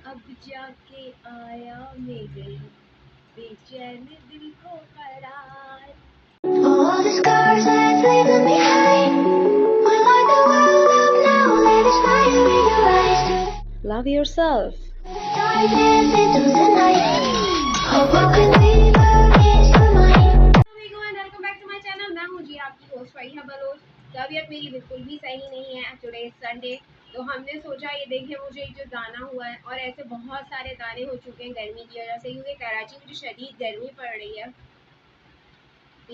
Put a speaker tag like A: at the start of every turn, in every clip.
A: अब जाके आया मेरे बेचैन दिल को करार।
B: All the scars let's leave them behind. We light the world up now, let us fire in your eyes.
A: Love yourself.
B: Darkness into the night. A broken river is your mind.
A: Welcome back to my channel. मैं हूँ जी आपकी host Fariha Bloch. तबीयत मेरी बिल्कुल भी सही नहीं है। टुडे इज संडे, तो हमने सोचा ये देखें मुझे जो दाना हुआ है, और ऐसे बहुत सारे दाने हो चुके हैं गर्मी की वजह से, क्योंकि कराची में जो शदीद गर्मी पड़ रही है।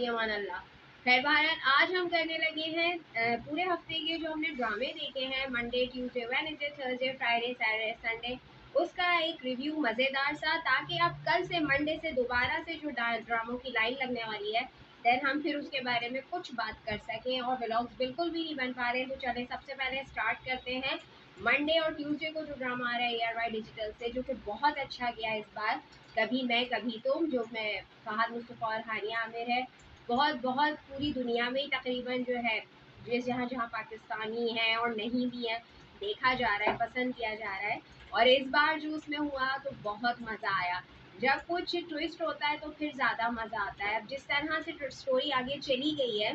A: अमान अल्लाह। खैर बहरहाल आज हम करने लगे हैं पूरे हफ्ते के जो हमने ड्रामे देखे हैं, Monday Tuesday Wednesday Thursday Friday Saturday Sunday, उसका एक रिव्यू मज़ेदार सा, ताकि अब कल से मंडे से दोबारा से जो ड्रामों की लाइन लगने वाली है, देन हम फिर उसके बारे में कुछ बात कर सकें। और व्लॉग्स बिल्कुल भी नहीं बन पा रहे हैं, तो चलें सबसे पहले स्टार्ट करते हैं मंडे और ट्यूसडे को जो ड्रामा आ रहा है ARY डिजिटल से, जो कि बहुत अच्छा गया इस बार, कभी मैं कभी तुम, जो मैं फहद मुस्तफ़ा और हानिया आमिर है। बहुत बहुत पूरी दुनिया में ही तकरीबन जो है, जिस जहाँ जहाँ पाकिस्तानी हैं और नहीं भी हैं, देखा जा रहा है, पसंद किया जा रहा है। और इस बार जो उसमें हुआ तो बहुत मज़ा आया। जब कुछ ट्विस्ट होता है तो फिर ज़्यादा मज़ा आता है। अब जिस तरह से स्टोरी आगे चली गई है,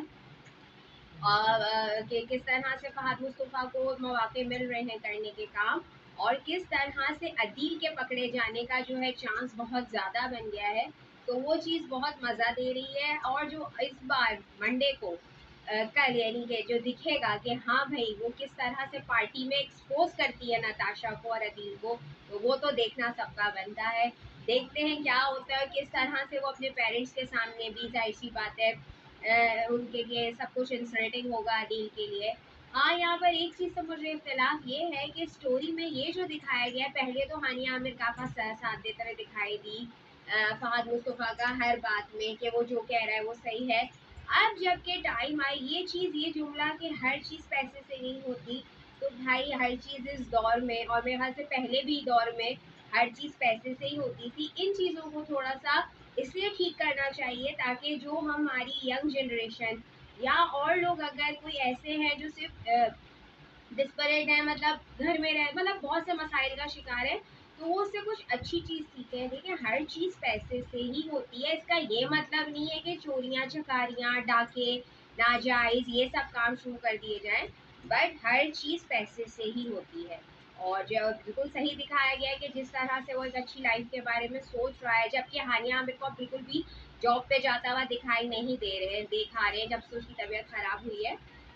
A: और कि किस तरह से फहद मुस्तफ़ा को मौके मिल रहे हैं करने के काम, और किस तरह से अदील के पकड़े जाने का जो है चांस बहुत ज़्यादा बन गया है, तो वो चीज़ बहुत मज़ा दे रही है। और जो इस बार मंडे को कल यानी कि जो दिखेगा कि हाँ भाई वो किस तरह से पार्टी में एक्सपोज करती है नताशा को और अदील को, तो वो तो देखना सबका बनता है। देखते हैं क्या होता है, किस तरह से वो अपने पेरेंट्स के सामने भी, जाहिर सी बात है उनके लिए सब कुछ इंसल्टिंग होगा अदील के लिए। हाँ, यहाँ पर एक चीज़ तो मुझे इख्तिलाफ ये है कि स्टोरी में ये जो दिखाया गया है, पहले तो हानिया आमिर काफ़ा साथ देते हुए दिखाई दी फहद मुस्तफ़ा का हर बात में, कि वो जो कह रहा है वो सही है। अब जबकि टाइम आई ये चीज़, ये जुमला कि हर चीज़ पैसे से नहीं होती, तो भाई हर चीज़ इस दौर में, और मेरे ख्याल से पहले भी दौर में हर चीज़ पैसे से ही होती थी। इन चीज़ों को थोड़ा सा इसलिए ठीक करना चाहिए, ताकि जो हमारी यंग जनरेशन या और लोग, अगर कोई ऐसे हैं जो सिर्फ डिस्परेट है, मतलब घर में रह, मतलब बहुत से मसाइल का शिकार है, तो वो उससे कुछ अच्छी चीज़ सीखे हैं। देखिए हर चीज़ पैसे से ही होती है, इसका ये मतलब नहीं है कि चोरियाँ चकारियाँ डाके नाजायज़ ये सब काम शुरू कर दिए जाएं, बट हर चीज़ पैसे से ही होती है। और जो बिल्कुल सही दिखाया गया है कि जिस तरह से वो एक अच्छी लाइफ के बारे में सोच रहा है, जबकि हानिया आमिर को बिल्कुल भी जॉब पे जाता हुआ दिखाई नहीं दे रहे, दिखा रहे हैं जब से उसकी तबीयत खराब हुई है।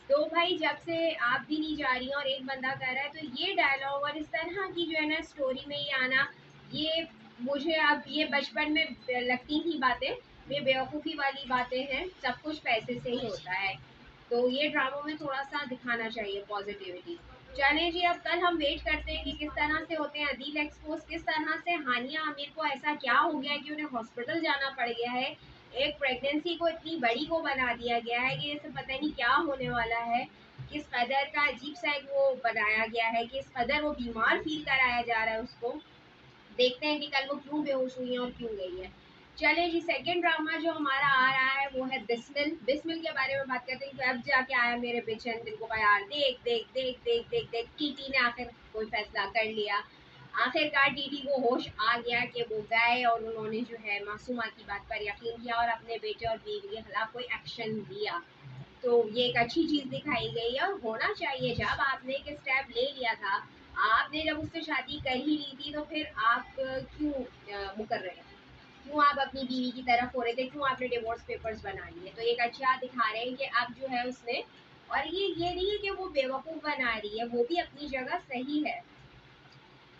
A: तो भाई जब से आप भी नहीं जा रही हैं और एक बंदा कर रहा है, तो ये डायलॉग और इस तरह की जो है ना स्टोरी में ये आना, ये मुझे अब ये बचपन में लगती थी बातें, ये बेवकूफ़ी वाली बातें हैं। सब कुछ पैसे से ही होता है, तो ये ड्रामों में थोड़ा सा दिखाना चाहिए पॉजिटिविटी। चले जी, अब कल हम वेट करते हैं कि किस तरह से होते हैं अदील एक्सपोज, किस तरह से हानिया आमिर को ऐसा क्या हो गया है कि उन्हें हॉस्पिटल जाना पड़ गया है। एक प्रेगनेंसी को इतनी बड़ी को बना दिया गया है कि इसे पता नहीं क्या होने वाला है। किस कदर का अजीब सा एक वो बनाया गया है, किस कदर वो बीमार फील कराया जा रहा है उसको। देखते हैं कि कल वो क्यों बेहोश हुई है और क्यों गई है। चले जी, सेकंड ड्रामा जो हमारा आ रहा है वो है बिस्मिल। बिस्मिल के बारे में बात करते हैं कि अब जाके आया मेरे बेचैन दिल को यार। देख देख देख देख देख देख, टीटी ने आखिर कोई फैसला कर लिया। आखिरकार टीटी को होश आ गया कि वो गए और उन्होंने जो है मासूमा की बात पर यकीन किया और अपने बेटे और बीवी के खिलाफ कोई एक्शन लिया। तो ये एक अच्छी चीज़ दिखाई गई है, और होना चाहिए। जब आपने एक स्टेप ले लिया था, आपने जब उससे शादी कर ही ली थी, तो फिर आप क्यों मुकर रहे थे, क्यों आप अपनी बीवी की तरफ हो रहे थे, क्यों आपने डिवोर्स पेपर्स बना लिए। तो एक अच्छा दिखा रहे हैं कि अब जो है उसने, और ये नहीं है कि वो बेवकूफ़ बना रही है, वो भी अपनी जगह सही है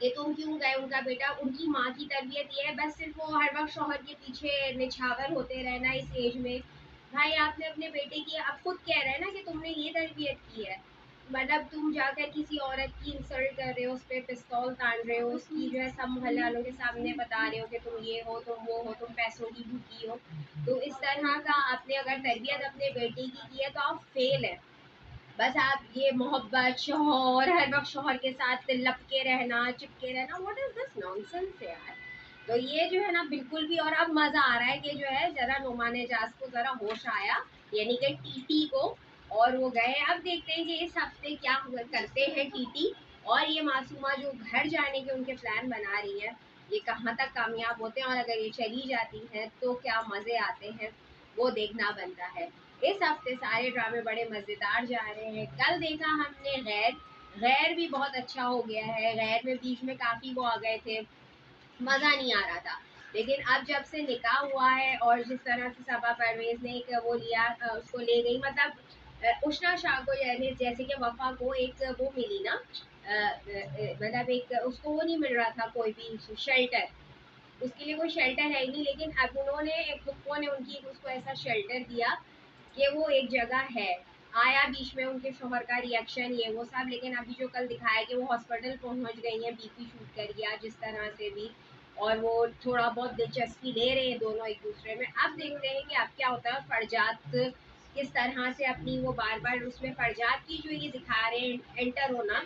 A: कि तुम क्यों गए। उनका बेटा, उनकी माँ की तरबियत ये है, बस सिर्फ वो हर वक्त शौहर के पीछे निछावर होते रहना इस एज में। भाई आपने अपने बेटे की, आप खुद कह रहे हैं ना कि तुमने ये तरबियत की है, मतलब तुम जाकर किसी औरत की इंसल्ट कर रहे हो, उस पर पिस्तौल तान रहे हो, उसकी जो है सब मोहल्ले वालों के सामने बता रहे हो कि तुम ये हो, तुम वो हो, तुम पैसों की भूखी हो। तो इस तरह का आपने अगर तरबियत अपने बेटे की है, तो आप फेल है। बस आप ये मोहब्बत, शौहर, हर वक्त शौहर के साथ लपके रहना, चिपके रहना, व्हाट इज दिस नॉनसेंस यार। तो ये जो है ना बिल्कुल भी। और अब मजा आ रहा है कि जो है जरा नुमान एजाज को जरा होश आया, यानी कि टीटी को, और वो गए। अब देखते हैं कि इस हफ्ते क्या करते हैं टीटी, और ये मासूमा जो घर जाने के उनके प्लान बना रही है, ये कहाँ तक कामयाब होते हैं और अगर ये चली जाती हैं तो क्या मज़े आते हैं, वो देखना बनता है। इस हफ्ते सारे ड्रामे बड़े मज़ेदार जा रहे हैं। कल देखा हमने गैर, गैर भी बहुत अच्छा हो गया है। गैर में बीच में काफ़ी वो आ गए थे, मज़ा नहीं आ रहा था। लेकिन अब जब से निकाह हुआ है और जिस तरह से सबा परवेज ने एक वो लिया, उसको ले गई, मतलब उष्णा शाह को, यानी जैसे कि वफा को एक वो मिली ना, मतलब एक उसको वो नहीं मिल रहा था कोई भी शेल्टर, उसके लिए कोई शेल्टर है ही नहीं। लेकिन अब उन्होंने, फुप्पो ने उनकी उसको ऐसा शेल्टर दिया कि वो एक जगह है। आया बीच में उनके शोहर का रिएक्शन ये वो सब, लेकिन अभी जो कल दिखाया कि वो हॉस्पिटल पहुंच गई हैं बीपी शूट कर गया जिस तरह से भी, और वो थोड़ा बहुत दिलचस्पी ले रहे हैं दोनों एक दूसरे में। अब देखते हैं कि अब क्या होता है। फरजात किस तरह से अपनी वो बार बार उसमें फरजात की जो ये दिखा रहे हैं एंटर होना,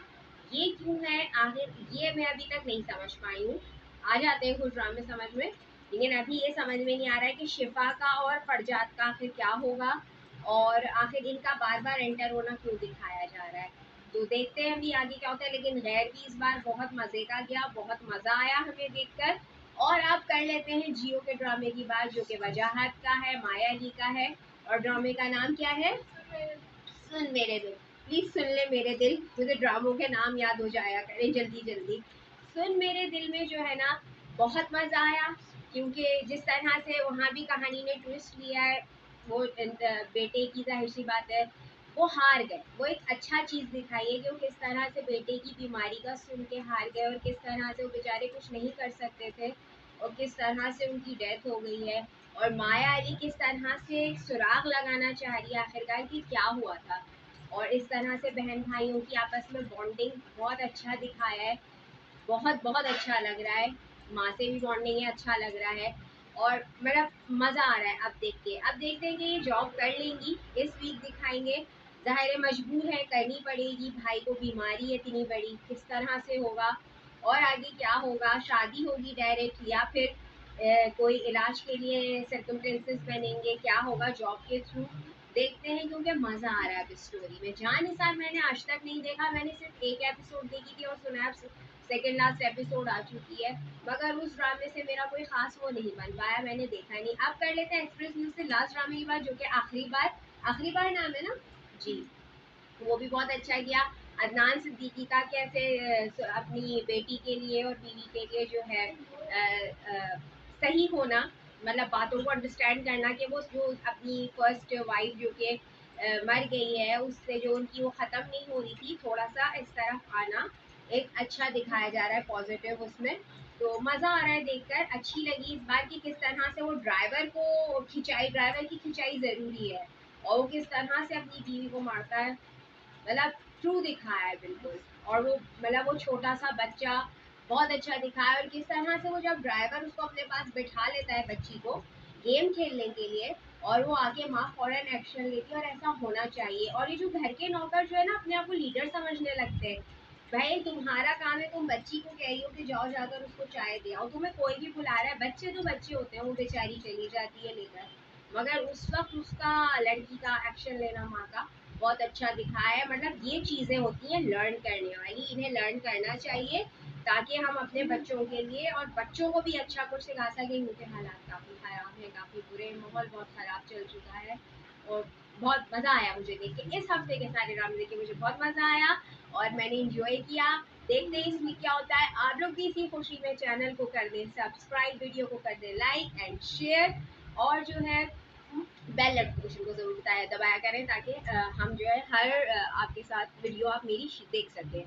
A: ये क्यों है आखिर, ये मैं अभी तक नहीं समझ पाई हूँ। आ जाते हैं कुछ ड्रामे समझ में, लेकिन अभी ये समझ में नहीं आ रहा है कि शिफा का और फरजात का आखिर क्या होगा और आखिर इनका बार बार एंटर होना क्यों दिखाया जा रहा है। तो देखते हैं अभी आगे क्या होता है। लेकिन गैर भी इस बार बहुत मज़े का गया, बहुत मज़ा आया हमें देखकर। और अब कर लेते हैं जियो के ड्रामे की बात, जो कि वजाहत का है, माया जी का है, और ड्रामे का नाम क्या है? सुन मेरे दिल। प्लीज सुन ले मेरे दिल, मुझे ड्रामों के नाम याद हो जाया करें जल्दी जल्दी। सुन मेरे दिल में जो है ना, बहुत मज़ा आया, क्योंकि जिस तरह से वहाँ भी कहानी ने ट्विस्ट लिया है, वो बेटे की जाहिर सी बात है वो हार गए। वो एक अच्छा चीज़ दिखाई है कि वो किस तरह से बेटे की बीमारी का सुन के हार गए और किस तरह से वो बेचारे कुछ नहीं कर सकते थे और किस तरह से उनकी डेथ हो गई है। और माया अली किस तरह से सुराग लगाना चाह रही है आखिरकार कि क्या हुआ था। और इस तरह से बहन भाइयों की आपस में बॉन्डिंग बहुत अच्छा दिखाया है, बहुत बहुत अच्छा लग रहा है। माँ से भी बॉन्डिंग है, अच्छा लग रहा है। और मेरा मज़ा आ रहा है अब देख के। अब देखते हैं कि ये जॉब कर लेंगी, इस वीक दिखाएंगे। ज़ाहिर है मजबूर है, करनी पड़ेगी, भाई को बीमारी है इतनी बड़ी, किस तरह से होगा और आगे क्या होगा, शादी होगी डायरेक्ट या फिर कोई इलाज के लिए सर्कमस्टेंसेस बनेंगे, क्या होगा जॉब के थ्रू, देखते हैं। क्योंकि मज़ा आ रहा है अब इस स्टोरी में। जान निसार मैंने आज तक नहीं देखा, मैंने सिर्फ एक एपिसोड देखी थी और सुना है सेकेंड लास्ट एपिसोड आ चुकी है, मगर उस ड्रामे से मेरा कोई खास वो नहीं बन पाया, मैंने देखा नहीं। अब कर लेते हैं एक्सप्रेस न्यूज से लास्ट ड्रामे की बात, जो कि आखिरी बार नाम है ना जी, वो भी बहुत अच्छा किया। अदनान सिद्दीकी का कैसे अपनी बेटी के लिए और बीवी के लिए जो है सही होना, मतलब बातों को अंडरस्टैंड करना कि वो जो अपनी फर्स्ट वाइफ जो कि मर गई है, उससे जो उनकी वो ख़त्म नहीं हो रही थी, थोड़ा सा इस तरफ आना एक अच्छा दिखाया जा रहा है, पॉजिटिव उसमें। तो मज़ा आ रहा है देखकर। अच्छी लगी इस बार की किस तरह से वो ड्राइवर की खिंचाई ज़रूरी है और वो किस तरह से अपनी बीवी को मारता है, मतलब ट्रू दिखाया है बिल्कुल। और वो मतलब वो छोटा सा बच्चा बहुत अच्छा दिखाया है, और किस तरह से वो जब ड्राइवर उसको अपने पास बिठा लेता है बच्ची को गेम खेलने के लिए, और वो आके माँ फौरन एक्शन लेती है, और ऐसा होना चाहिए। और ये जो घर के नौकर जो है ना, अपने आप को लीडर समझने लगते हैं। भाई तुम्हारा काम है, तुम बच्ची को कह रही हो कि जाओ जाकर उसको चाय दे आओ, तुम्हें कोई भी बुला रहा है, बच्चे तो बच्चे होते हैं, वो बेचारी चली जाती है लेकर, मगर उस वक्त उसका लड़की का एक्शन लेना माँ का बहुत अच्छा दिखाया है। मतलब ये चीज़ें होती हैं लर्न करने वाली, इन्हें लर्न करना चाहिए ताकि हम अपने बच्चों के लिए और बच्चों को भी अच्छा कुछ सिखा सकें, क्योंकि हालात काफ़ी ख़राब है, काफ़ी बुरे, माहौल बहुत ख़राब चल चुका है। और बहुत मज़ा आया मुझे देख के, इस हफ्ते के सारे ड्रामे देख के मुझे बहुत मज़ा आया और मैंने इंजॉय किया। देखते हैं इसमें क्या होता है। आप लोग भी इसी खुशी में चैनल को कर दें सब्सक्राइब, वीडियो को कर दें लाइक एंड शेयर, और जो है बेल नोटिफिकेशन को ज़रूर दबाया करें ताकि हम जो है हर आपके साथ वीडियो आप मेरी देख सकें।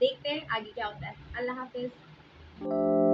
A: देखते हैं आगे क्या होता है। अल्लाह हाफिज़।